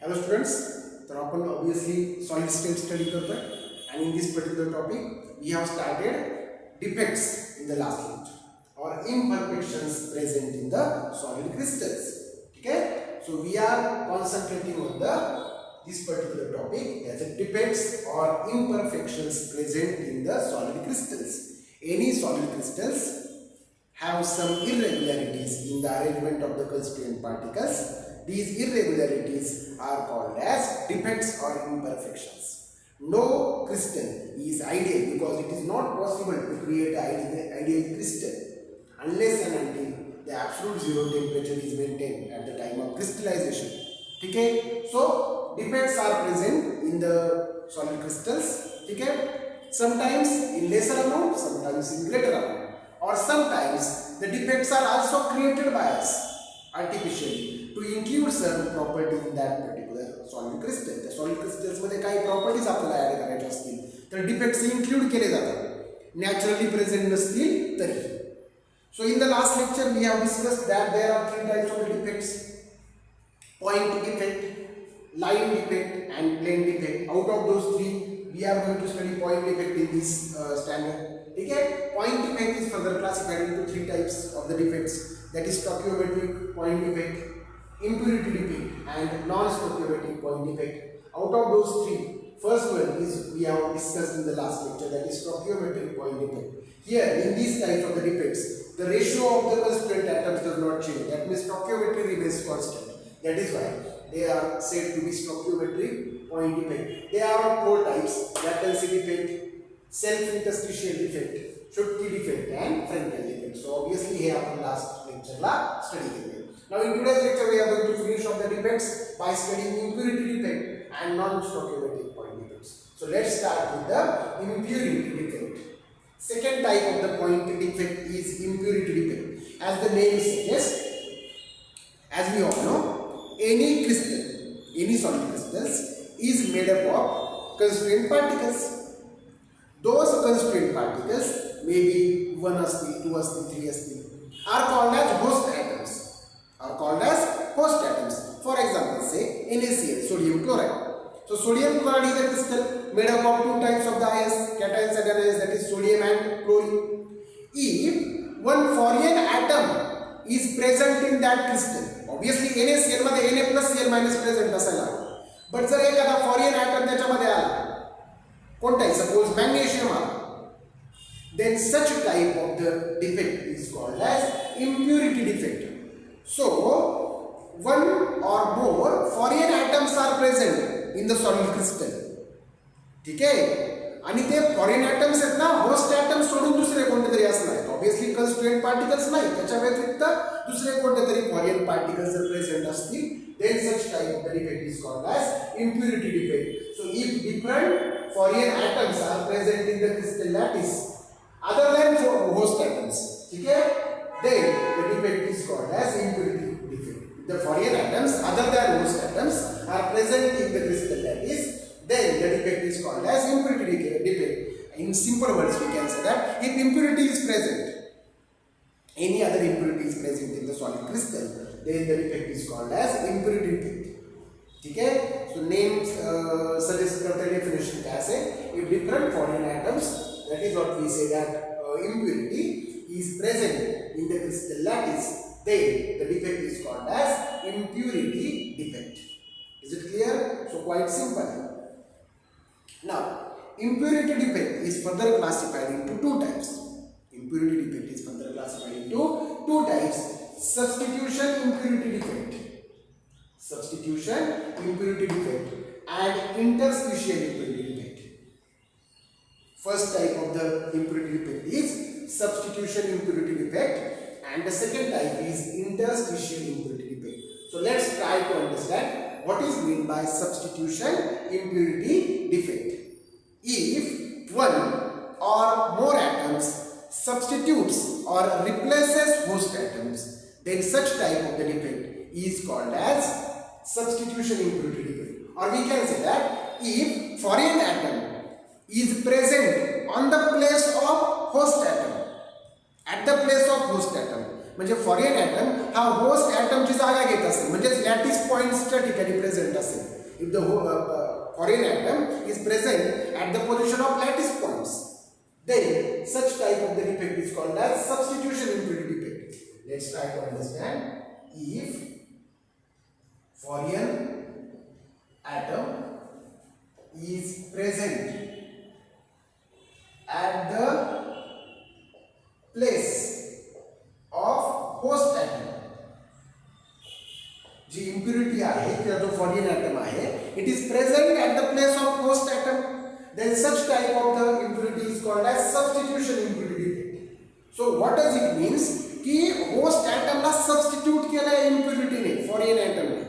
Hello students, तर आपण obviously solid state study करतोय and in this particular topic we have started defects in the last lecture or imperfections present in the solid crystals. Okay, so we are concentrating on this particular topic as defects or imperfections present in the solid crystals. Any solid crystals have some irregularities in the arrangement of the constituent particles. These irregularities are called as defects or imperfections. No crystal is ideal because it is not possible to create an ideal crystal unless and until the absolute zero temperature is maintained at the time of crystallization. Okay, so defects are present in the solid crystals. Okay, sometimes in lesser amount, sometimes in greater amount, or sometimes the defects are also created by us artificially to include certain properties in that particular solid crystal. The solid crystals मध्ये काही properties आपल्याला add करायच्या असतील तर defects include केले जातात, naturally present नसतील तरी. So in the last lecture we have discussed that there are three types of defects: point defect, line defect and plane defect. Out of those three we are going to study point defect in this standard. Okay, point defect is further classified into three types of the defects, that is stoichiometric point defect, impurity defect and non-stoichiometric point defect. Out of those three, first one is we have discussed in the last lecture, that is stoichiometric point defect. Here in these types of the defects, the ratio of the constituent atoms does not change. That means stoichiometry remains constant. That is why they are said to be stoichiometric point defect. They are of four types: latency defect, self-interstitial defect, Schottky defect and Frenkel defect. So obviously here आपण last lecture ला study केले. Now in today's lecture we are going to finish off the defects by studying impurity defect and non-stoichiometric point defects. So let's start with the impurity defect. Second type of the point defect is impurity defect. As the name suggests, as we all know, any crystal, any solid crystals is made up of constituent particles. Those constituent particles may be 1 astil, 2 astil, 3 astil, are called as host atoms. For example, say NaCl, sodium chloride. So sodium chloride is a crystal made up of two types of the ions, cations and anions, that is sodium and chlorine. If one foreign atom is present in that crystal, obviously NaCl मध्ये Na plus Cl minus present असायला, but जर एखादा foreign atom त्याच्यामध्ये आला, कोणताही, suppose magnesium आला, then such type of the defect is called as impurity defect. So one or more foreign atoms are present in the solid crystal. ठीक आहे, आणि ते फॉरेन ॲटम्स आहेत ना, होस्ट ॲटम्स सोडून दुसरे कोणते तरी असणार आहेत. ऑब्विसली कन्स्टिट्युएंट पार्टिकल्स नाही, त्याच्या व्यतिरिक्त दुसरे कोणते तरी फॉरेन पार्टिकल्स जर प्रेझेंट असतील, then such type of the defect is called as impurity defect. So if different foreign atoms are present in the crystal lattice other than host atoms, ठीक है, then the defect is called as impurity defect. If the foreign atoms other than host atoms are present in the crystal lattice, then the defect is called as impurity defect. In simple words, we can say that if impurity is present, any other impurity is present in the solid crystal, then the defect is called as impurity defect. ठीक है, so names suggest करते definition क्या है? If different foreign atoms, that is what we say that impurity is present in the crystal lattice, then the defect is called as impurity defect. Is it clear? So quite simple. Now impurity defect is further classified into two types. Impurity defect is further classified into two types: substitution impurity defect, and interstitial impurity defect. First type of the impurity defect is substitution impurity defect and the second type is interstitial impurity defect. So let's try to understand what is meant by substitution impurity defect. If one or more atoms substitutes or replaces host atoms, then such type of the defect is called as substitution impurity defect. Or we can say that if foreign atom is present on the place of host atom, at the place of host atom, म्हणजे foreign atom हा host ॲटमची जागा घेत असते, म्हणजे lattice पॉइंट्सच्या ठिकाणी present असेल, if the foreign atom is present at the position of lattice points, then such type of the defect is called as substitution impurity defect. Let's try to understand. If foreign atom is present at the place of host atom, जी impurity आहे किंवा जो foreign atom आहे, it is present at the place of host atom, then such type of the impurity is called as substitution impurity defect. So what does it means? कि host atom ला substitute केला आहे impurity ने, foreign atom ने,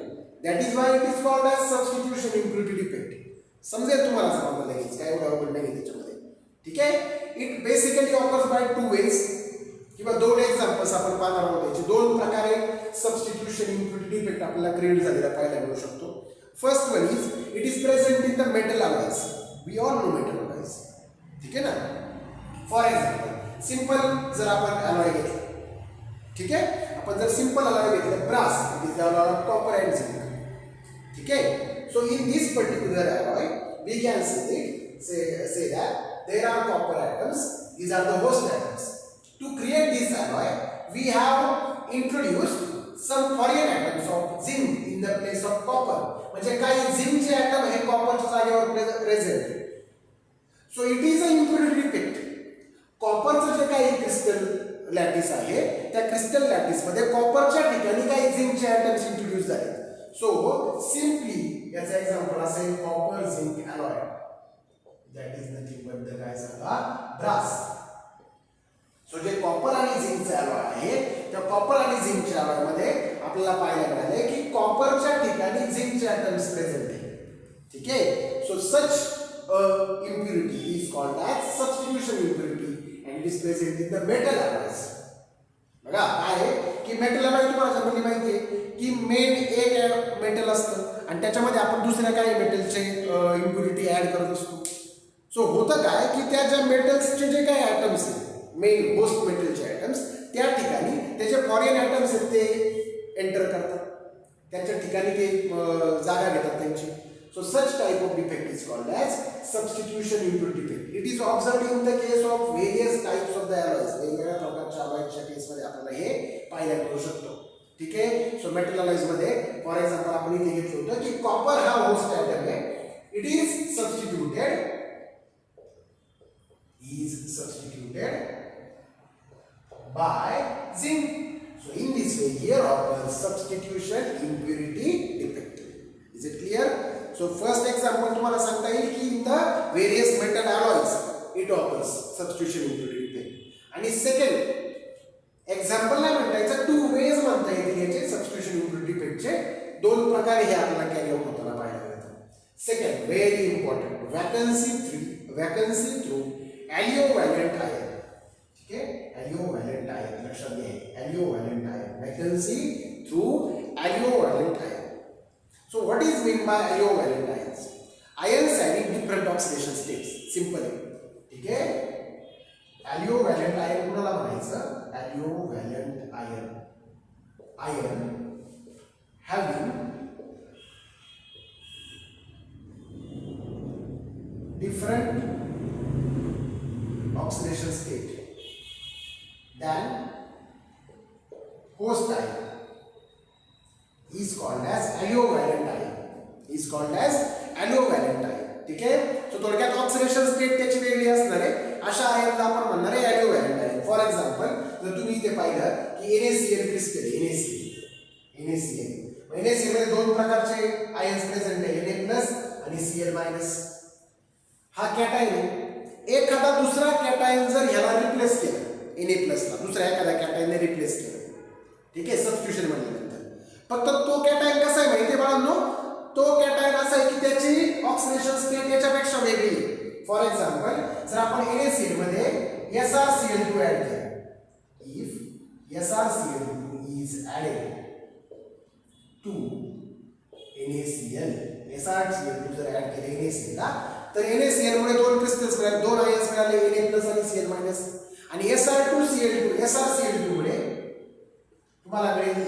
that is why it is called as substitution impurity defect. समजेल तुम्हाला समजलं लगेच, काय एवढं अवघड नाही त्याच्यामध्ये, ठीक आहे. It basically occurs by two ways, किंवा दोन एक्झाम्पल्स आपण पाहणार आहोत. याचे दोन प्रकारे सबस्टिट्यूशन इम्प्युरिटी डिफेक्ट आपल्याला क्रिएट झालेला पाहायला मिळू शकतो. First one is it is present in the metal alloys. We all know metal alloys, ठीक आहे ना. फॉर एक्झाम्पल सिंपल जर आपण अलॉय घेतलं, ठीक आहे, आपण जर सिंपल अलॉय घेतलं brass, it is alloy of copper and zinc, ठीक आहे. So in this particular alloy we can say that there are copper atoms, these are the host atoms. To create this alloy, we have introduced some foreign atoms of zinc in the place of copper. म्हणजे काही झिंकचे atom हे कॉपरच्या जागेवर present. So it is a impurity defect. कॉपरचं जे काही crystal lattice आहे, त्या क्रिस्टल लॅटिस मध्ये कॉपरच्या ठिकाणी काही झिंकचे ॲटम्स इंट्रोड्यूस झाले. सो सिम्पली याचा एक्झाम्पल असेल copper zinc alloy, that is nothing but the काय सांगा ब्रास. सो जे कॉपर आणि झिंकचे अलॉय आहे, त्या कॉपर आणि झिंकच्या अलॉय मध्ये आपल्याला पाहायला मिळाले की कॉपरच्या ठिकाणी झिंकचे ॲटम्स प्रेझेंट आहे, ठीक आहे. So such impurity is called as substitution impurity and it is present in the metal alloys. बघा काय आहे की मेटल अलॉय तुम्हाला जनरली माहिती आहे की मेन एक मेटल असतं आणि त्याच्यामध्ये आपण दुसऱ्या काही मेटलचे इम्प्युरिटी ऍड करत असतो. सो होतं काय की त्या ज्या मेटल्सचे जे काही ॲटम्स आहेत, मेन होस्ट मेटलचे ॲटम्स, त्या ठिकाणी त्याचे फॉरेन ॲटम्स आहेत ते एंटर करतात, त्याच्या ठिकाणी ते जागा घेतात त्यांची. So such type of defect is called as substitution impurity defect. It is observed in the case of various types of the alloys. वेगवेगळ्या प्रकारच्या अलॉयच्या केसमध्ये आपल्याला हे पाहायला मिळू शकतो, ठीक आहे. सो मेटल अलॉयज मध्ये फॉर एक्झाम्पल आपण इथे घेतलं होतं की कॉपर हा होस्ट ॲटम आहे, it is substituted by zinc. So in this way here occurs substitution impurity defect. Is it clear? So first example तुम्हाला सांगता येईल की in the various metal alloys it occurs substitution impurity defect. आणि second example नाही म्हणता याचं, two ways म्हणता येतील याचे सबस्टिट्यूशन इम्प्युरिटी डिफेक्टचे. दोन प्रकारे हे आपल्याला कॅरी आउट होताना पाहायला मिळतं. Second very important, vacancy through aliovalent ion, ठीक आहे. ॲलिओव्हॅलेंट आयन लक्षात घ्या, aliovalent ion, vacancy through aliovalent ion. So what is mean by aliovalent ions? Ions having different oxidation states, simple आहे, ठीक आहे. ॲलिओव्हॅलेंट आयन कुणाला म्हणायचं? Aliovalent ion, ion having different oxidation state than host ion is called as allovalent ion, is called as allovalent ion, ठीक आहे. सो थोडक्यात oxidation state त्याची वेगळी असणार आहे, अशा आयनला आपण म्हणणार आहे allovalent ion. फॉर एक्झाम्पल जर तुम्ही इथे पाहिलं की NaCl क्रिस्टल, NaCl मध्ये दोन प्रकारचे आयन्स प्रेझेंट आहे, Na+ आणि Cl-. हा कॅटायन आहे. एखादा दुसरा कॅटायन जर ह्याला रिप्लेस केला, Na+ ला दुसऱ्या एखाद्या कॅटायनने रिप्लेस केलं, ठीक आहे, सबस्टिट्यूशन म्हणल्यानंतर. फक्त तो कॅटायन कसा आहे माहिती आहे बाळांनो? तो कॅटायन असा आहे की त्याची ऑक्सिडेशन स्टेट याच्यापेक्षा वेगळी आहे. फॉर एक्झाम्पल जर आपण NaCl मध्ये SrCl2 ऍड केलं, if SrCl2 is added to NaCl, SrCl2 जर ऍड केले NaCl ला, तर NaCl मुळे दोन क्रिस्टल्स मिळाले, दोन आयन्स मिळाले, Na+ आणि Cl-. आणि SrCl2 मुळे तुम्हाला मिळेल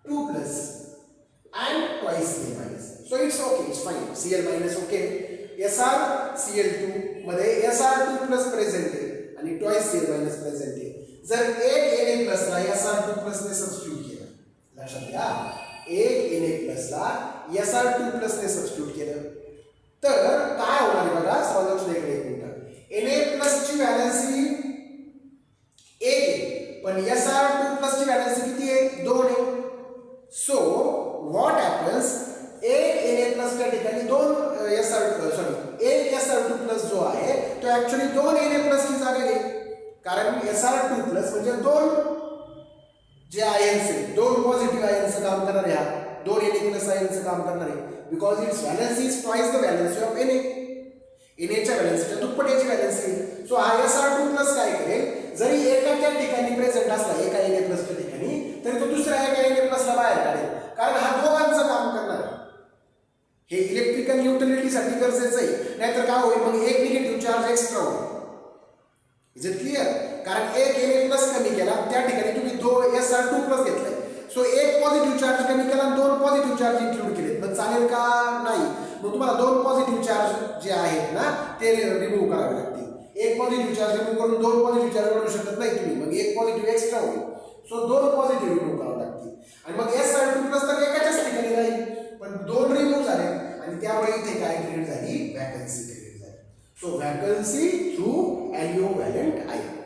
2 plus and twice Cl minus. So it's okay, it's fine. Cl minus okay. Sr Cl2 मध्ये Sr2 plus present आहे आणि twice Cl minus present आहे. जर एक Na plus ला Sr2 plus ने सबस्टिट्यूट केलं, लक्षात घ्या, एक Na plus ला Sr2 plus ने सबस्टिट्यूट केलं तर काय होणार आहे बघा. समजा इकडे एक मिनिट, Na plus ची व्हॅलेन्सी 1 आहे पण Sr2 plus ची व्हॅलेन्सी किती आहे? 2 आहे. सो व्हॉट हॅपन्स, एक Na plus त्या ठिकाणी एक Sr2 plus जो आहे तो ऍक्च्युअली 2 Na plus ची जागा घेईल, कारण Sr2 plus म्हणजे 2 जे आयन्स आहे, 2 पॉझिटिव्ह आयन्सचं काम करणार आहे, हा 2 Na plus आयन्सचं काम करणार आहे, because it's valency is twice the valency of Na. Na च्या व्हॅलेन्सीच्या दुप्पट याची व्हॅलेन्सी. सो हा Sr2 plus काय करेल, जरी एकाच्या ठिकाणी प्रेझेंट असला एका Na plus च्या ठिकाणी, तरी तो दुसऱ्या एका Na plus ला बाहेर काढेल, कारण हा दोघांचं काम करणार आहे. हे इलेक्ट्रिकल न्यूट्रलिटीसाठी गरजेचं आहे, नाहीतर काय होईल मग एक निगेटिव्ह चार्ज एक्स्ट्रा होईल. Is it clear? कारण एक Na plus कमी केला त्या ठिकाणी तुम्ही 2 Sr2 plus घेतलाय, सो एक पॉझिटिव्ह चार्ज कमी केला आणि 2 पॉझिटिव्ह चार्ज इन्क्लूड केलेत, मग चालेल का? नाही. मग तुम्हाला 2 पॉझिटिव्ह चार्ज जे आहेत ना ते रिमूव्ह करावे लागतील. एक पॉझिटिव्ह चार्ज रिमूव्ह करून 2 पॉझिटिव्ह चार्ज काढू शकत नाही तुम्ही, मग एक पॉझिटिव्ह एक्स्ट्रा होईल. सो 2 पॉझिटिव्ह रिमूव्ह करावे लागतील आणि मग Sr2 plus तर एकाच्याच ठिकाणी राहील, पण 2 रिमूव्ह झाले आणि त्यामुळे इथे काय क्रिएट झाली? व्हॅकन्सी क्रिएट झाली. So vacancy through aliovalent ion.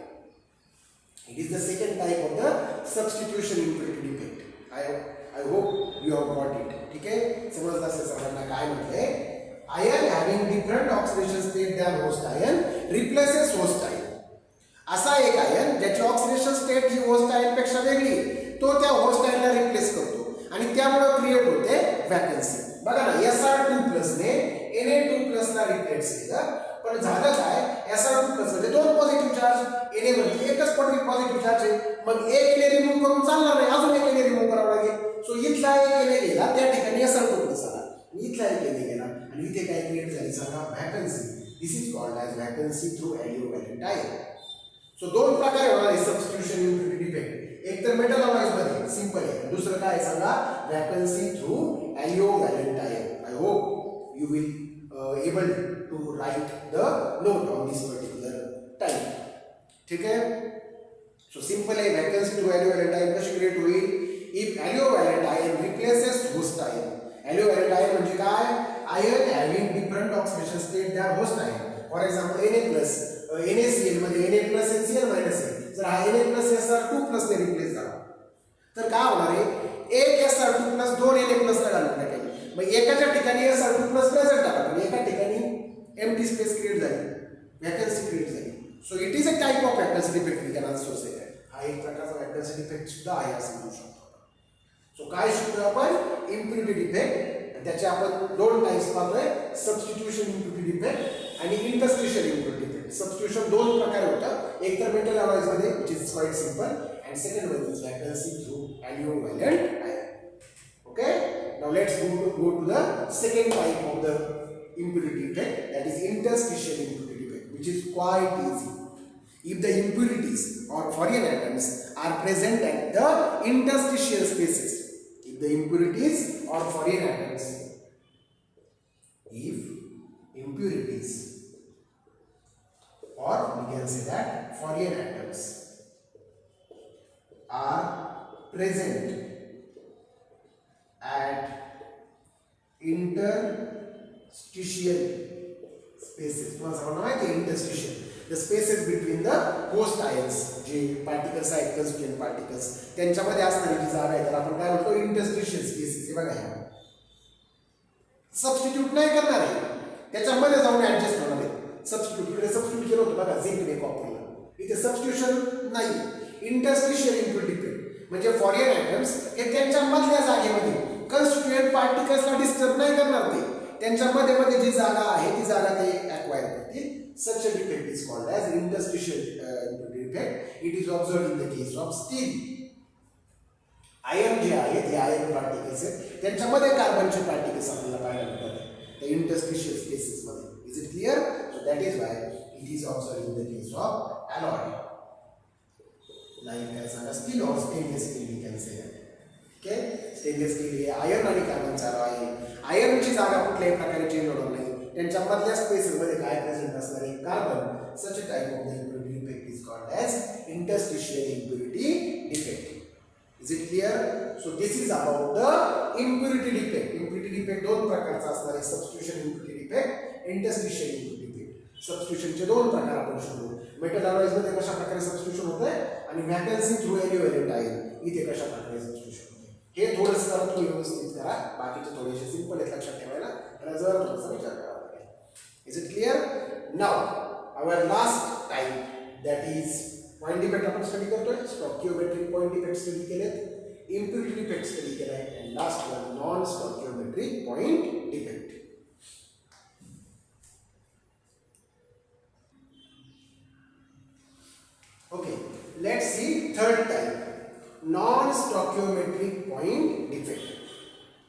It is the second type of the substitution impurity defect. I hope you have got it. ठीक आहे, समजलं असेल सर्वांना काय म्हटलंय. Ion having different oxidation state than host ion replaces host ion. असा एक ion ज्याची ऑक्सिडेशन स्टेट ही होस्ट आयन पेक्षा वेगळी, तो त्या होस्ट आयनला रिप्लेस करतो आणि त्यामुळे क्रिएट होते व्हॅकन्सी. बघा ना, Sr2 plus ने Na2 plus ला रिप्लेस केलं, पण झालं काय? Sr2 plus म्हणजे 2 पॉझिटिव्ह चार्ज, Na वरती एकच पॉझिटिव्ह चार्ज आहे, मग एक Na रिमूव्ह करून चालणार नाही, अजून एक Na रिमूव्ह करावं लागेल. सो इथला एक Na गेला, त्या ठिकाणी Sr2 plus आला, इथला एक Na गेला आणि इथे काय क्रिएट झाली सांगा? Vacancy. This is called as vacancy through aliovalent ion. So दोन प्रकारे होणार आहे सबस्टिट्यूशन इम्प्युरिटी डिफेक्ट. एक तर मेटल अलॉयज मध्ये सिंपल आहे, दुसरं काय सांगा? Vacancy through aliovalent ion. I hope you will able to write the note on this particular type. ठीक है? So simple है, vacancy to aliovalent ion कशी create होईल? If aliovalent ion replaces host ion. Aliovalent ion म्हणजे काय? Ion having different oxidation state than host ion. For example, Na plus NaCl मध्ये Na plus and Cl minus आहे. जर हा Na plus Sr2 plus ने replace झाला तर काय होणार आहे? एक Sr2 plus 2 Na plus ला घालून टाकेल, मग एकाच्या ठिकाणी Sr2 plus प्रेझेंट आला पण एका ठिकाणी एम्प्टी स्पेस क्रिएट झाली, व्हॅकन्सी क्रिएट झाली. So it is a type of vacancy defect we can also say. हा एक प्रकारचा व्हॅकन्सी डिफेक्ट सुद्धा आहे असं म्हणू शकतो. सो काय शिकतो आपण? Impurity defect. त्याचे आपण दोन टाइप्स पाहतोय, सबस्टिट्यूशन इम्प्युरिटी डिफेक्ट आणि इंटरस्टिशियल इम्प्युरिटी डिफेक्ट. सबस्टिट्यूशन दोन प्रकारे होतं, एक तर मेटल अलॉयज मध्ये which is quite simple, and second one is vacancy through aliovalent ion. Okay, now let's go to the second type of the impurity defect, that is interstitial impurity defect, which is quite easy. If the impurities or foreign atoms are present at the interstitial spaces, if the impurities or foreign atoms, if impurities or we can say that foreign atoms are present at interstitial spaces. तुम्हाला समजलं माहिती आहे? Interstitial, the spaces between the host ions, J particles आहेत constituent particles, त्यांच्यामध्ये असणारी जी जागा आहे तर आपण काय म्हणतो? Interstitial spaces. हे बघा, ह्या सबस्टिट्यूट नाही करणार आहे, त्याच्यामध्ये जाऊन ऍडजस्ट होणार आहे. सबस्टिट्यूट इकडे सबस्टिट्यूट केलं होतं बघा, झिंकने कॉपरला, इथे सबस्टिट्यूशन नाही. इंटरस्टिशियल इम्प्युरिटी डिफेक्ट म्हणजे फॉरेन ॲटम्स हे त्यांच्या मधल्या जागेमध्ये कन्स्टिट्यूएंट पार्टिकल्सला डिस्टर्ब नाही करणार, ते त्यांच्या मध्ये मध्ये जी जागा आहे ती जागा ते ॲक्वायर करतील. Such a defect is called as interstitial impurity defect. It is observed in the case of steel. Ion जे आहेत हे आयन पार्टिकल्स आहेत, त्यांच्यामध्ये कार्बनचे पार्टिकल्स आपल्याला पाहायला मिळतात त्या इंटरस्टिशियल स्पेसेस मध्ये. Is it clear? So that is why it is observed in the case of alloy. Like काय सांगा, steel or stainless steel we can say that. Okay, stainless steel हे आयर्न आणि कार्बनचा अलॉय आहे. आयर्नची जागा कुठल्याही प्रकारे चेंज होणार नाही. त्यांच्या मधल्या स्पेसमध्ये काय प्रेझेंट असणार आहे? Carbon. Such a type of the impurity defect is called as interstitial impurity defect. Is it clear? So this is about the impurity defect. Impurity defect दोन प्रकारचा असणार आहे, substitution impurity defect, interstitial impurity defect. सबस्टिट्यूशनचे दोन प्रकार आपण शोधू. Metal alloys मध्ये कशा प्रकारे सबस्टिट्यूशन होत आहे आणि व्हॅकन्सी थ्रू एलिव्हेलेंट आहे इथे कशा प्रकारे सबस्टिट्यूशन होते. हे थोडंसं जरा तुम्ही व्यवस्थित करा. बाकीचे थोडेसे सिंपल आहेत लक्षात ठेवायला, त्याला जरा थोडासा विचार करावा लागेल. Is it clear? Now our last type that is point defect आपण स्टडी करतोय. स्टॉकिओमेट्रिक पॉइंट डिफेक्ट स्टडी केलेत, इम्प्युरिटी डिफेक्ट स्टडी केलाय, and last one non stoichiometric point defect. Okay, let's see third type, non-stoichiometric point defect.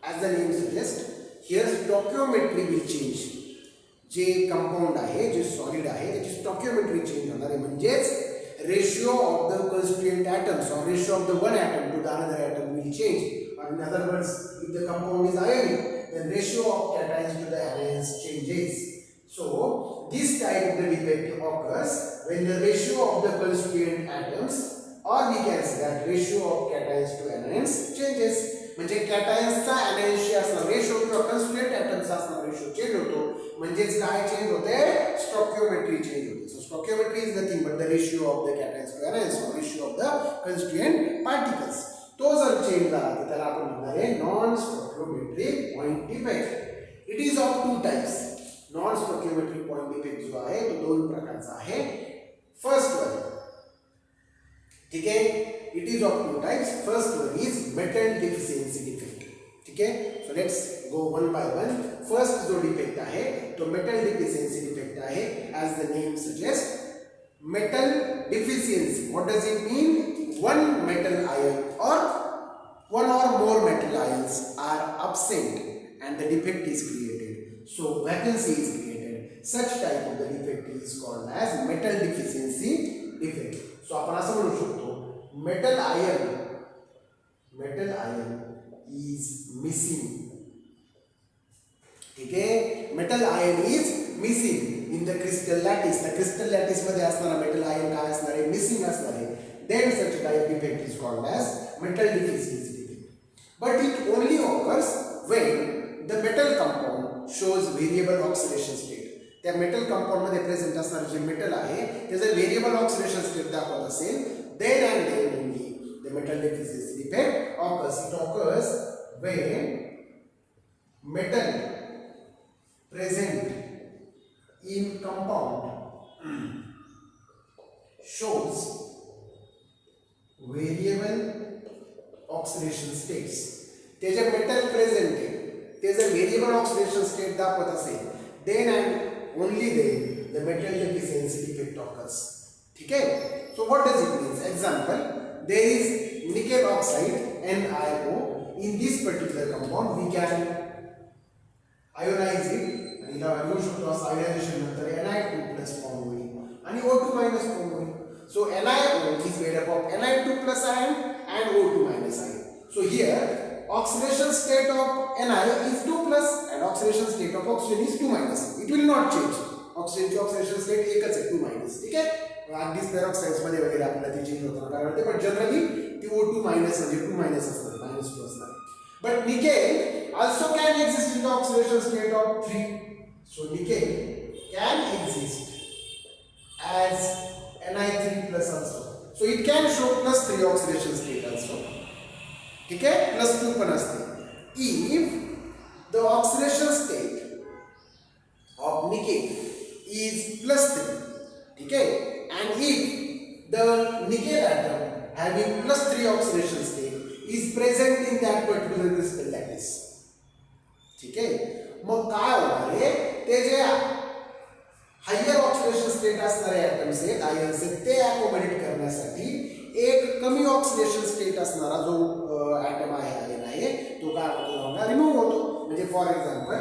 As the name suggests, here stoichiometry will change. J compound आहे, जे solid आहे, त्याची स्टॉकिओमेट्री change होणार आहे. म्हणजेच ratio of the constituent atoms or ratio of the one atom to the another atom will change. Or in other words, if the compound is ionic, then ratio of cations to the anions changes. So this type of the defect occurs when the ratio of the constituent atoms, or we can say that ratio of cations to anions changes. म्हणजे कॅटायन्सचा ॲनायन्सशी असणारा ratio किंवा constituent ॲटमचा असणारा ratio change होतो. म्हणजेच काय change होते? Stoichiometry change होते. So stoichiometry is nothing but the ratio of the cations to anions और ratio of the constituent particles. तो जर चेंज झाला तर त्याला आपण म्हणणार आहे non stoichiometric point defect. It is of two types. Non stoichiometric point defect जो आहे तो दोन प्रकारचा आहे. फर्स्ट वन, ठीक है, it is of two types. First one is metal deficiency defect. ठीक है, so let's go one by one. First जो defect आहे तो metal deficiency defect आहे. As the name suggests, metal deficiency. What does it mean? One metal ion or one or more metal ions are absent and the defect is created. So vacancy is created. Such type of the defect is called as metal deficiency defect. So आपण असं म्हणू शकतो metal ion is missing. ठीक है, metal ion is missing in the crystal lattice. The crystal lattice मध्ये असणारा metal ion काय असणार आहे? Missing असणार आहे. Then such type defect is called as metal deficiency defect. But it only occurs when the metal compound shows variable oxidation state. त्या metal compound मध्ये present असणारे जे मेटल आहे त्याचं व्हेरिएबल ऑक्सिडेशन स्टेट दाखवत असेल, then and then only the metal deficiency defect occurs. It occurs when metal present in compound shows variable oxidation states. ते जे metal present आहे ते जर व्हेरिएबल ऑक्सिडेशन स्टेट दाखवत असेल, then and only then the metal deficiency defect occurs. ठीक है, so what does it mean? Example, there is nickel oxide NiO. In this particular compound we can ionize it आणि इला लिहू शकतो असं ionization नंतर Ni2+ फॉर्म होईल आणि O2- फॉर्म होईल. So NiO is made up of Ni2+ ion and O2- ion. So here oxidation state of Ni is 2+ and oxidation state of oxygen is 2-. It will not change. oxidation state एकच आहे 2-. ठीक आहे, अगदीच पेरॉक्साइड्स मध्ये वगैरे आपल्याला ती चेंज होताना कारण ते, पण जनरली ती O2- म्हणजे 2- असणार, -2 असणार. But nickel also can exist in the oxidation state of 3. So nickel can exist as Ni3+ also. So it can show +3 oxidation state also. ठीक है, +2 पण असते. If the oxidation state of nickel is +3, ठीक है, and if the nickel atom having +3 oxidation state is present in that particular crystal lattice, ठीक है, मग काय होणार आहे? ते जे हायर ऑक्सिडेशन स्टेट असणारे ॲटम्स आहेत, आयन्स आहेत, ते अकोमोडेट करण्यासाठी एक कमी ऑक्सिडेशन स्टेट असणारा जो ॲटम आहे, आयन आहे, तो काय होतो? रिमूव्ह होतो. म्हणजे फॉर एक्झाम्पल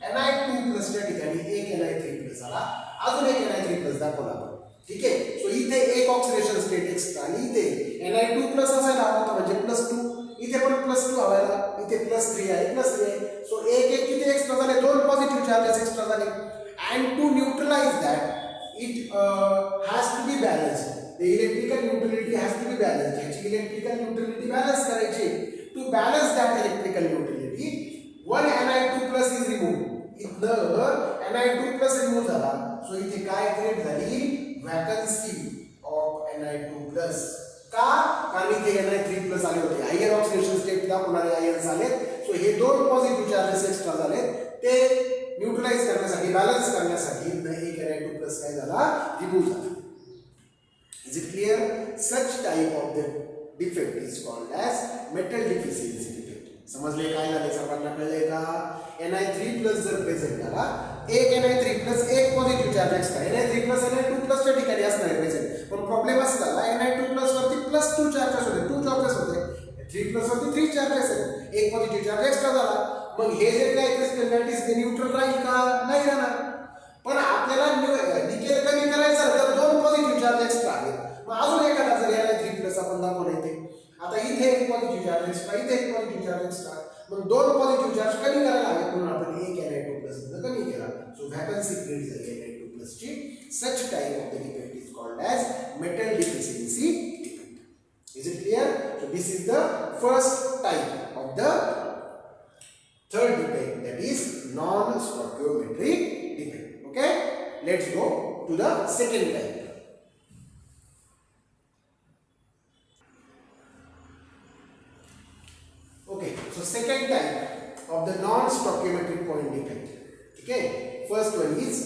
Ni2+ च्या ठिकाणी एक Ni3+ आला, अजून एक Ni3+ दाखवला आपण. ठीक आहे, सो इथे एक ऑक्सिडेशन स्टेट एक्स्ट्रा आणि इथे Ni2+ असायला हवा होता म्हणजे +2, इथे पण +2 हवायला कसली आहे सो एक एक किती एक्स्ट्रा झाले दोन पॉझिटिव्ह चार्जेस एक्स्ट्रा झाले and to neutralize that it has to be balanced the electrical neutrality has to be balanced ह्याची इलेक्ट्रिकल न्यूट्रलिटी बॅलन्स करायची to balance that electrical neutrality one Ni2+ is removed इथं Ni2+ remove झाला सो इथे काय create झाली vacancy of Ni2+ का कारण इथे Ni3+ आले होते हायर ऑक्सिडेशन स्टेट दाखवणारे आयन्स आलेत सो हे दोन पॉझिटिव्ह चार्जेस एक्स्ट्रा झाले ते न्यूट्रलाइज करण्यासाठी बॅलन्स करण्यासाठी एक Ni2+ काय झाला रिमूव्ह झाला is it clear such type of the defect is called as metal deficiency defect समजले काय झाले सर्वांना कळले का Ni3+ जर प्रेझेंट झाला एक Ni3+ एक positive charge extra Ni3+ Ni2+ च्या ठिकाणी असणार आहे प्रेझेंट पण प्रॉब्लेम असा झाला Ni2+ वरती +2 चार्जेस होते 2 चार्जेस होते 3+ वरती 3 चार्जेस आहेत एक पॉझिटिव्ह चार्ज एक्स्ट्रा झाला मग हे जे काय क्रिस्टल ते न्यूट्रल राहील का नाही राहणार पण आपल्याला डिकेल कमी करायचं तर दोन पॉझिटिव्ह चार्ज एक्स्ट्रा आले मग अजून एखादा जर Ni3+ आपण दाखवलं इथे आता इथे एक पॉझिटिव्ह चार्ज एक्स्ट्रा इथे एक पॉझिटिव्ह चार्ज एक्स्ट्रा मग दोन पॉझिटिव्ह चार्ज कमी करायला हवे म्हणून आपण एक Ni2+ कमी केला सो व्हॅकन्सी क्रिएट झाली Ni2+ ची such type of the defect is called as metal deficiency defect is it clear so this is the first type of the third defect that is non-stoichiometric defect okay let's go to the second type okay so second type of the non-stoichiometric point defect okay first one is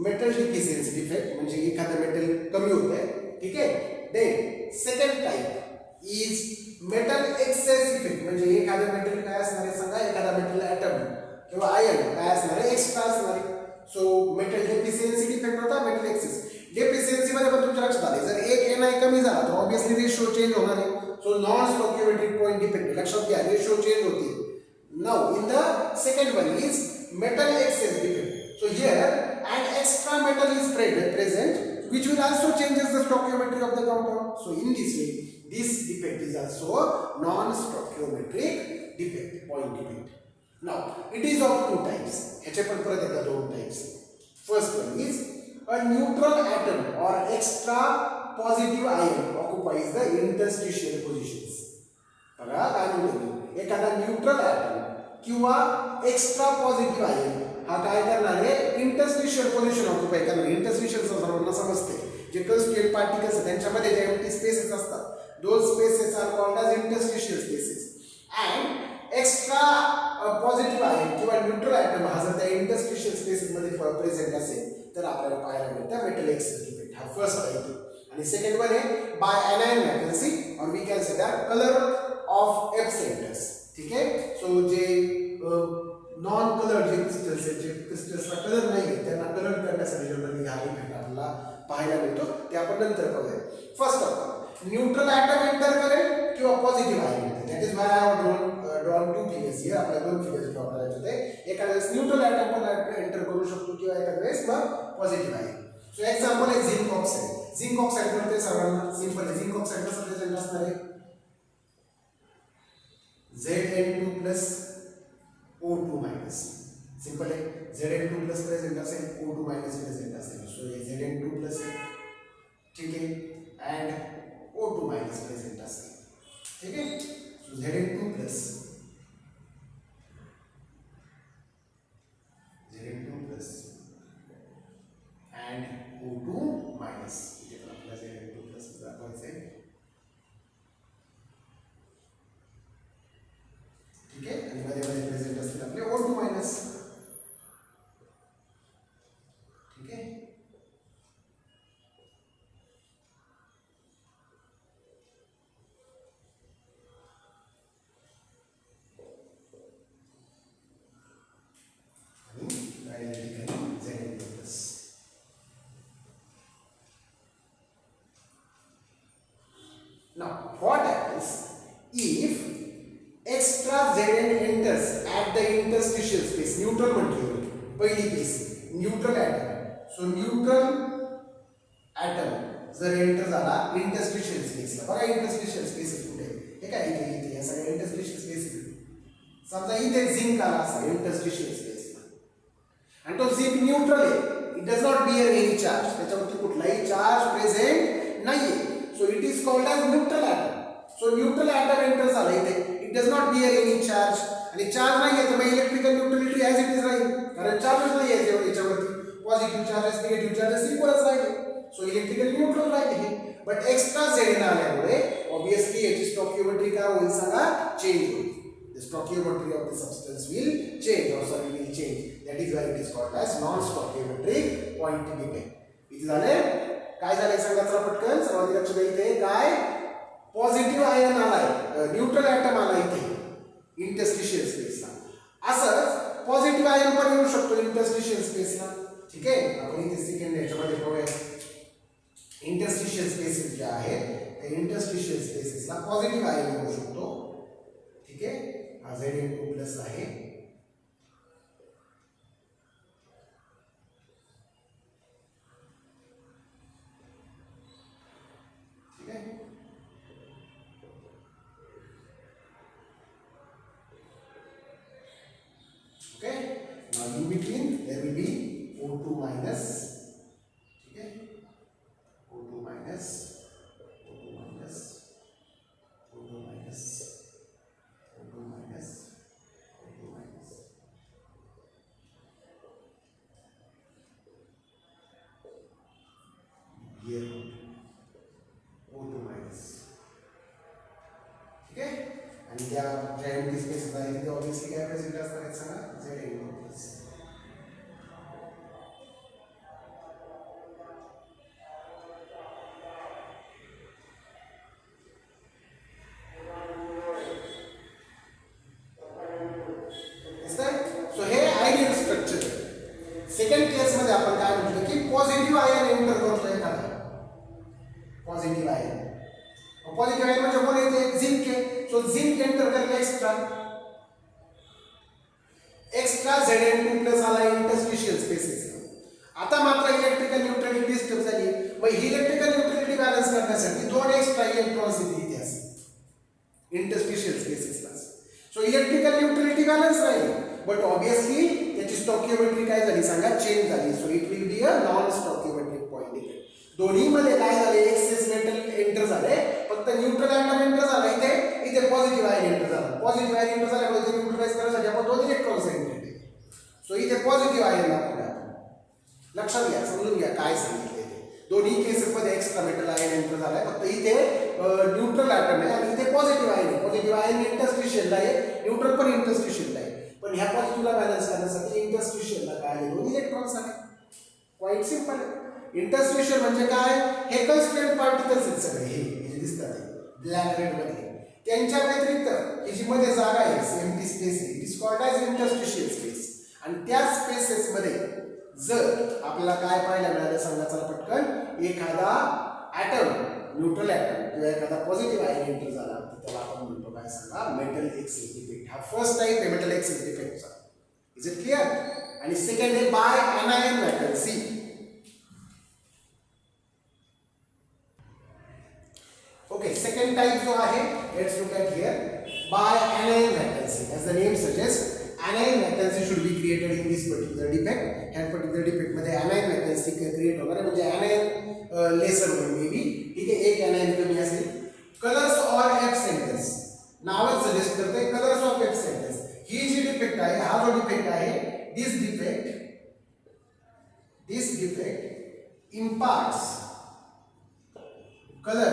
metal deficiency defect म्हणजे एखादा metal कमी होत आहे ठीक आहे then second type is metal excess defect म्हणजे एखादा metal काय असणार आहे सांगा एखादा मेटल ॲटम किंवा आयन काय असणार आहे एक्स्ट्रा असणार आहे सो मेटल डेफिशियन्सी डिफेक्ट होता मेटल एक्सेस डेफिशियन्सी मध्ये पण तुमच्या लक्षात आले जर एक Ni कमी झाला तर ऑब्वियसली रेशो चेंज होणार आहे so non stoichiometric point defect लक्षात घ्या रेशो चेंज होते now in the second one is metal excess defect so here an extra metal is present which will also changes the stoichiometry of the compound so in this way this defect is also non-stoichiometric defect point defect now it is of two types ह्याचे पण परत एकदा दोन types first one is a neutral atom or extra positive ion occupies the interstitial positions बघा काय म्हणतो एखादा neutral atom किंवा एक्स्ट्रा पॉझिटिव्ह आयन हा काय करणार आहे इंटरस्टिशियल पोझिशन ऑक्युपाय करणार इंटरस्टिशियल सर्वांना समजते जे कंस्टिट्युएंट पार्टिकल्स आहेत त्यांच्यामध्ये जे एम्प्टी स्पेसेस असतात those spaces are called as interstitial spaces and extra positive ion किंवा न्यूट्रल ॲटम हा जर त्या इंटरस्टिशियल स्पेसेस मध्ये प्रेझेंट असेल तर आपल्याला पाहायला मिळतं मेटल एक्सेस डिफेक्ट हा फर्स्ट आहे आणि सेकंड वन आहे बाय एनायन वॅकन्सी और we can say that colour of F centres ठीक आहे सो जे नॉन कलर जे क्रिस्टल्स आहेत जे क्रिस्टल्सला कलर नाही आहे त्यांना कलर करण्यासाठी जनरली हा इफेक्ट आपल्याला पाहायला मिळतो ते आपण नंतर पाहूया first of all neutral atom enter करेल किंवा positive ion that is why I have drawn two figures here आपल्याला दोन फिगर्स ड्रॉ करायचे होते एखाद्या वेळेस न्यूट्रल ॲटम पण एंटर करू शकतो किंवा एखाद्या वेळेस मग पॉझिटिव्ह आयन सो एक्झाम्पल आहे झिंक ऑक्साईड झिंक ऑक्साईड करते सर्वांना सिंपल आहे झिंक ऑक्साईड कसं प्रेझेंट असणार आहे Zn2+ O2 minus सिंपल है Zn2+ प्रेजेंट असेल O2 minus प्रेजेंट असेल सो ये Zn2+ है ठीक है एंड O2 minus प्रेजेंट असेल ठीक है सो Zn2+ एंड O2 minus इथे पण आपल्याला Zn2+ दाखवायचं आहे ठीक आहे आणि मध्ये मध्ये प्रेझेंट असतील आपले O2 मायनस ठीक आहे आणि Zn2+. Now what happens if extra Zn enters at the interstitial space neutral म्हटली पहिली case neutral atom so neutral atom जर एंटर झाला इंटरस्टिशियल स्पेसला बघा इंटरस्टिशियल स्पेसेस कुठे हे काय इथे इथे या सगळ्या इंटरस्टिशियल स्पेसेस समजा इथे झिंक आला असेल इंटरस्टिशियल स्पेसला आणि तो झिंक न्यूट्रल आहे, it does not beer any charge, त्याच्यावरती कुठलाही चार्ज प्रेझेंट नाहीये, so it is called as neutral atom. So neutral atom enter झाला इथे, इट डज नॉट बिअर एनी चार्ज, आणि चार्ज नाही आहे तर मग electrical neutrality as it is राहील, कारण चार्जच नाही आहे याच्यावरती, पॉझिटिव्ह चार्जेस निगेटिव्ह चार्जेस इक्वलच राहिले, सो इलेक्ट्रिकल न्यूट्रल राहिले हे. बट एक्स्ट्रा झेड आल्यामुळे ऑब्विसली याची स्टॉकिओमेट्री काय होईल सांगा, चेंज होईल. The stoichiometry of the substance will change, or sorry will change. That is why it is called as non-stoichiometric point defect. इथे झाले काय झाले सांगा चला पटकन, सर्वांनी लक्ष द्या. इथे काय पॉझिटिव्ह आयन आलाय, न्यूट्रल ॲटम आला इथे इंटरस्टिशियल स्पेसला, असंच पॉझिटिव्ह आयन पण येऊ शकतो इंटरस्टिशियल स्पेसला. ठीक आहे, आपण इथे सेकंड याच्यामध्ये पाहूया. इंटरस्टिशियल स्पेसेस जे आहेत त्या इंटरस्टिशियल स्पेसेसला पॉझिटिव्ह आयन येऊ शकतो. ठीक आहे, हा Zn2 प्लस आहे. ठीक आहे, okay. Now in between their will be O2 minus. ठीक है, O2 minus, O2 minus, O2 minus, O2 minus, O2 minus. ये O2 माइनस. ठीक है, आणि त्या ज्या एम्प्टी स्पेसेस आहेत तिथे ऑब्वियसली काय प्रेझेंट असणार आहेत सांगा, Zn2 प्लस. सेकंड केस मध्ये आपण काय म्हटलं की पॉझिटिव्ह आयन एंटर करतोय एखादा, पॉझिटिव्ह आयन. पॉझिटिव्ह आयन म्हणजे कोण येते, झिंक आहे. सो झिंक एंटर करले एक्स्ट्रा Zn2 प्लस आला इंटरस्टिशियल स्पेसेस. आता मात्र इलेक्ट्रिकल न्यूट्रलिटी डिस्टर्ब झाली, मग ही इलेक्ट्रिकल न्यूट्रलिटी बॅलन्स करण्यासाठी दोन एक्स्ट्रा इलेक्ट्रॉन्स इथे असतील इंटरस्टिशियल स्पेसेसला. सो इलेक्ट्रिकल न्यूट्रलिटी बॅलन्स राहील, बट ऑब्वियसली त्याची स्टॉकिओमेट्री काय झाली सांगा, चेंज झाली. So it will be a non stoichiometric point defect. दोन्ही मध्ये काय झाले, एक्सेस मेटल एंटर झाले, फक्त न्यूट्रल ॲटम एंटर झाला इथे पॉझिटिव्ह आयन एंटर झाला. पॉझिटिव्ह आयन एंटर झाल्यामुळे ते न्यूट्रलाइज करण्यासाठी आपण दोन इलेक्ट्रॉन्स एंटर केले. सो इथे पॉझिटिव्ह आयन दाखवले. लक्षात घ्या, समजून घ्या काय सांगितले ते. दोन्ही केसेसमध्ये एक्स्ट्रा मेटल आयन एंटर झालाय, फक्त इथे न्यूट्रल ॲटम आहे आणि इथे पॉझिटिव्ह आयन आहे. पॉझिटिव्ह आयन इंटरस्टिशियलला आहे, न्यूट्रल पण इंटरस्टिशियलला आहे. पण ह्या पॉझिटिव्हला बॅलन्स करण्यासाठी इंटरस्टिशियलला काय आले, दोन इलेक्ट्रॉन्स आले. Quiet simple. इंटरस्टिशियल म्हणजे काय, हे कन्स्टिट्यूएंट पार्टिकल्स आहेत सगळे, हे जे दिसतात ब्लॅक रेड मध्ये, त्यांच्या व्यतिरिक्त ही जी मध्ये जागा आहे एम्प्टी स्पेस आहे, it is called as interstitial space. आणि त्या स्पेसेस मध्ये जर आपल्याला काय पाहायला मिळालं सांगा चला पटकन, एखादा ॲटम न्यूट्रल ॲटम किंवा एखादा पॉझिटिव्ह आयन एंटर झाला तर त्याला आपण म्हणतो काय सांगा, मेटल एक्सेस डिफेक्ट. हा फर्स्ट टाइप आहे मेटल एक्सेस डिफेक्टचा. Is it clear? आणि सेकंड आहे by anion vacancy. Okay, second type जो आहे, let's look at here, by anion vacancy. As the name suggest, anion vacancy should be created in this particular defect. ह्या particular defect मध्ये anion vacancy create होणार आहे, म्हणजे anion laser होईल may be. ठीक आहे, एक anion कमी असेल. कलर्स ऑर एब्सेंटस, नावच सजेस्ट करते कलर्स ऑफ एब्सेंटस. ही जी डिफेक्ट आहे, हा जो डिफेक्ट आहे, this defect imparts color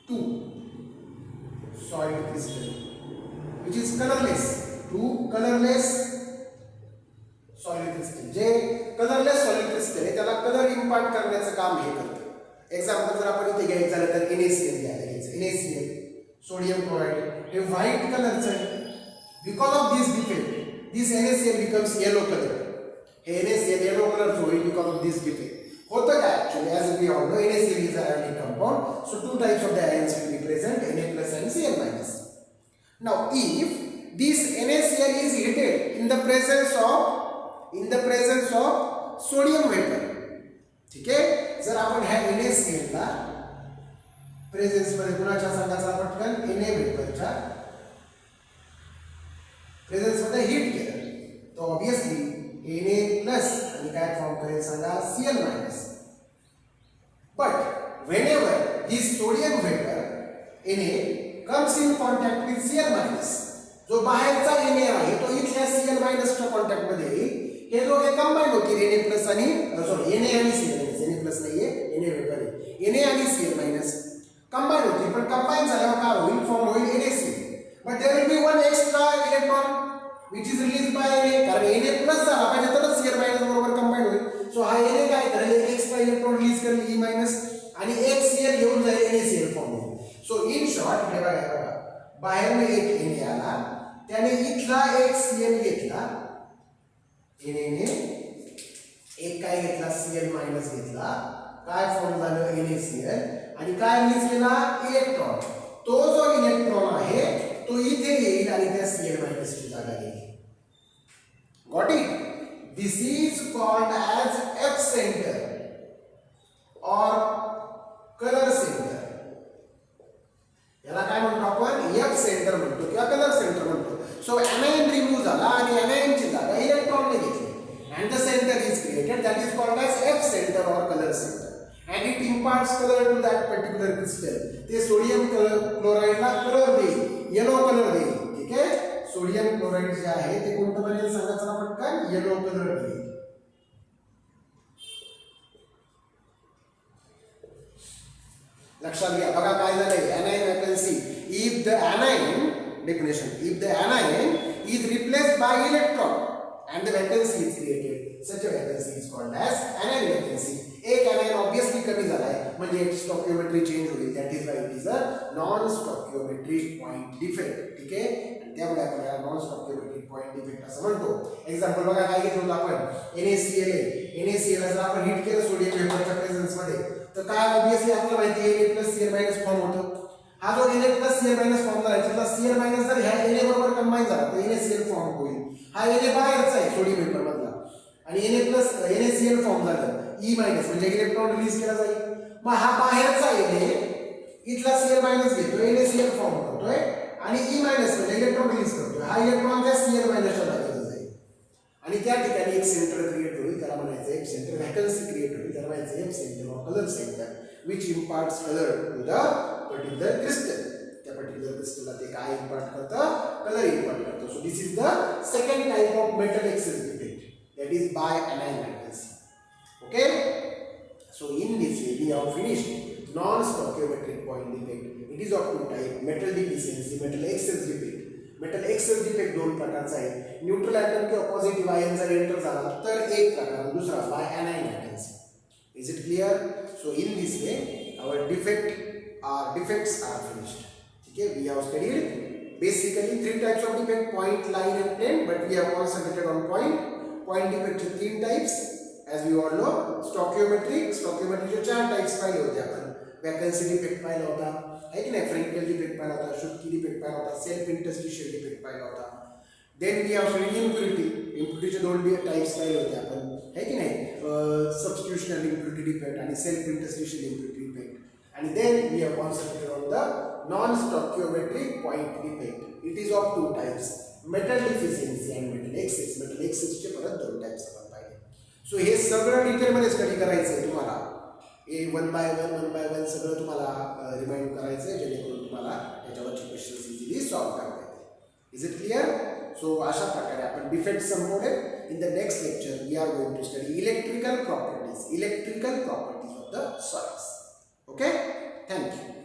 to solid crystal which is colorless. To colourless solid crystal. जे कलरलेस सॉलिड क्रिस्टल आहे त्याला कलर इम्पार्ट करण्याचं काम हे करतं. एक्झाम्पल जर आपण इथे घ्यायचं झालं तर NaCl घ्यायचं. NaCl, सोडियम क्लोराईड, हे व्हाईट कलरचं आहे. Because of this defect this NaCl becomes yellow colour. हे NaCl येलो कलरचं होईल बिकॉज ऑफ दिस डिफेक्ट. होतं काय actually, as we all know NaCl is a ionic compound. So two types of the ions will be present, Na+ and Cl-. Now if this NaCl is heated in the presence of sodium vapor. ठीक आहे, जर आपण ह्या NaCl ला presence मध्ये कुणाच्या सांगायचा पटकन Na वेपरच्या as Cl minus. But whenever this sodium vapor Na comes in contact with Cl minus, जो बाहेरचा Na आहे तो इथल्या Cl minus च्या कॉन्टॅक्ट मध्ये येईल. हे दोघे कंबाईन होतील Na प्लस आणि सॉरी Na आणि Cl minus. Na प्लस नाहीये, Na वेपर आहे. Na आणि Cl minus कंबाईन होतील, पण कंबाईन झाल्यावर काय होईल? फॉर्म होईल NaCl. But there will be one extra electron which is released by Na. कारण Na प्लस झाला पाहिजे तरच Cl minus बरोबर कंबाईन होईल. सो हा Na काय करेल? एक एक्स्ट्रा इलेक्ट्रॉन रिलीज करेल E minus आणि एक Cl घेऊन जाईल NaCl फॉर्म होईल. सो इन शॉर्ट हे बघा बाहेर में एक Na आला, त्याने इथला एक Cl घेतला, Na ने एक काय घेतला? Cl मायनस घेतला, काय फॉर्म झालं? NaCl आणि काय रिलीज केला? इलेक्ट्रॉन. तो जो इलेक्ट्रॉन आहे तो इथे येईल आणि त्या Cl मायनस ची जागा घेईल. Got it? This is called as F center or color center. याला काय म्हणतो आपण? F center म्हणतो किंवा color center म्हणतो. So anion remove झाला आणि anion ची जागा इलेक्ट्रॉन ने घेतली and the center is created, that is called as F center or color center, and it imparts color to that particular crystal. ते सोडियम क्लोराइड ला colour देईल, yellow colour देईल. ठीक आहे? सोडियम क्लोराइड जे आहे ते कोणतं बनेल सांगा चला पटकन? येलो कलर देईल. लक्षात घ्या. बघा काय झालंय? anion vacancy. If the anion definition, if the anion is replaced by electron and the vacancy is created, such a vacancy is called as anion vacancy. एक anion obviously कमी झालाय म्हणजे एक स्टॉकिओमेट्री चेंज होईल. That is why it is a non stoichiometric point defect. ठीक आहे? त्यामुळे आपण याला नॉन स्टॉकिओमेट्रिक पॉइंट डिफेक्ट असं म्हणतो. एक्झाम्पल बघा काय घेतलं होतं आपण? NaCl आहे. NaCl जर आपण हीट केलं सोडियम वेपरच्या प्रेझेन्स मध्ये तर काय ऑब्वियसली आपल्याला माहिती आहे Na plus Cl minus form होतं. हा जो Na plus Cl minus form झाला त्यातला Cl मायनस जर ह्या Na बरोबर कंबाईन झाला तर NaCl फॉर्म होईल. हा Na बाहेरचा आहे सोडियम वेपर मधला आणि Na प्लस NaCl फॉर्म झालं E मायनस म्हणजे इलेक्ट्रॉन रिलीज केला जाईल. मग हा बाहेरचा Na इथला Cl मायनस घेतोय, NaCl फॉर्म करतोय आणि E मायनस म्हणजे इलेक्ट्रॉन रिलीज करतोय. हा इलेक्ट्रॉन त्या Cl मायनसच्या जागेवर जाईल आणि त्या ठिकाणी एक सेंटर क्रिएट होईल. त्याला म्हणायचं एक सेंटर व्हॅकन्सी क्रिएट होईल. त्याला म्हणायचं एक centre of colour centre which imparts color to the particular crystal. त्या पर्टिक्युलर क्रिस्टलला ते काय इम्पार्ट करतं? कलर इम्पार्ट करतं. सो this is the second type of metal excess defect, that is by anion vacancy. Okay? So in this way we have finished non-stoichiometric point defect. It is of two type: metal deficiency, metal excess defect. Metal excess defect दोन प्रकारचा आहे. Neutral atom किंवा positive ion जर enter झाला तर एक प्रकार, दुसरा bye anion vacancy. Is it clear? So in this way our defects are finished. Okay, we have studied basically three types of defect: point, line and plane, but we have concentrated on point. Point defect चे तीन types as we all know. Stoichiometric चे चार types पाहिले होते आपण. Vacancy defect पाहिला होता, है की नाही? Frankel defect पाहिला होता, Schottky defect पाहिला होता, self interstitial defect पाहिला होता. Then we have studied impurity. Impurity चे दोन types पाहिले होते आपण, है की नाही? Substitutional impurity defect and self interstitial impurity defect. And then we have concentrated on the non-stoichiometric point defect. It is of two types: metal deficiency and metal excess. Metal excess चे परत दोन types आपण पाहिले. So हे सगळं detail मध्ये study करायचं आहे तुम्हाला. वन बाय वन सगळं तुम्हाला रिमाइंड करायचं आहे जेणेकरून तुम्हाला याच्यावरचे क्वेश्चन्स इझिली सॉल्व्ह करता येतील. Is it clear? सो अशा प्रकारे आपण डिफेक्ट संपवले. In the next lecture we are going to study electrical properties of the solids. Okay, thank you.